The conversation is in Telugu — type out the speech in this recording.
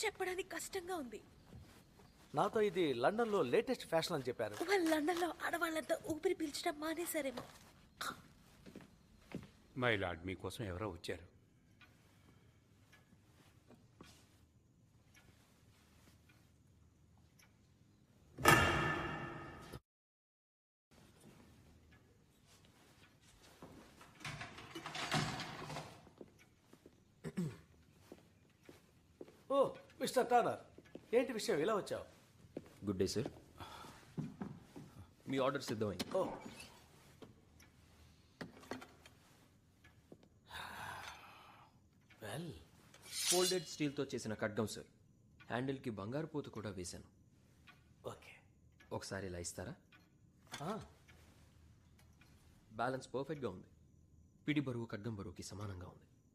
చెప్పడానికి కష్టంగా ఉంది. నాతో ఇది లండన్లో లేటెస్ట్ ఫ్యాషన్ అని చెప్పారు. వాళ్ళు లండన్లో ఆడవాళ్ళంతా ఊపిరి పీల్చడం మానేశారేమో. మై లార్డ్, మీకోసం ఎవరో వచ్చారు. ఓ మిస్టర్ టర్నర్, ఏంటి విషయం ఇలా వచ్చావు? Good day sir. మీ ఆర్డర్ సిద్ధమైంది. ఓ వెల్, ఫోల్డెడ్ స్టీల్తో చేసిన ఖడ్గం సార్. హ్యాండిల్కి బంగారు పూత కూడా వేశాను. ఓకే. ఒకసారి ఇలా ఇస్తారా? బ్యాలెన్స్ పర్ఫెక్ట్గా ఉంది. పిడి బరువు ఖడ్గం బరువుకి సమానంగా ఉంది.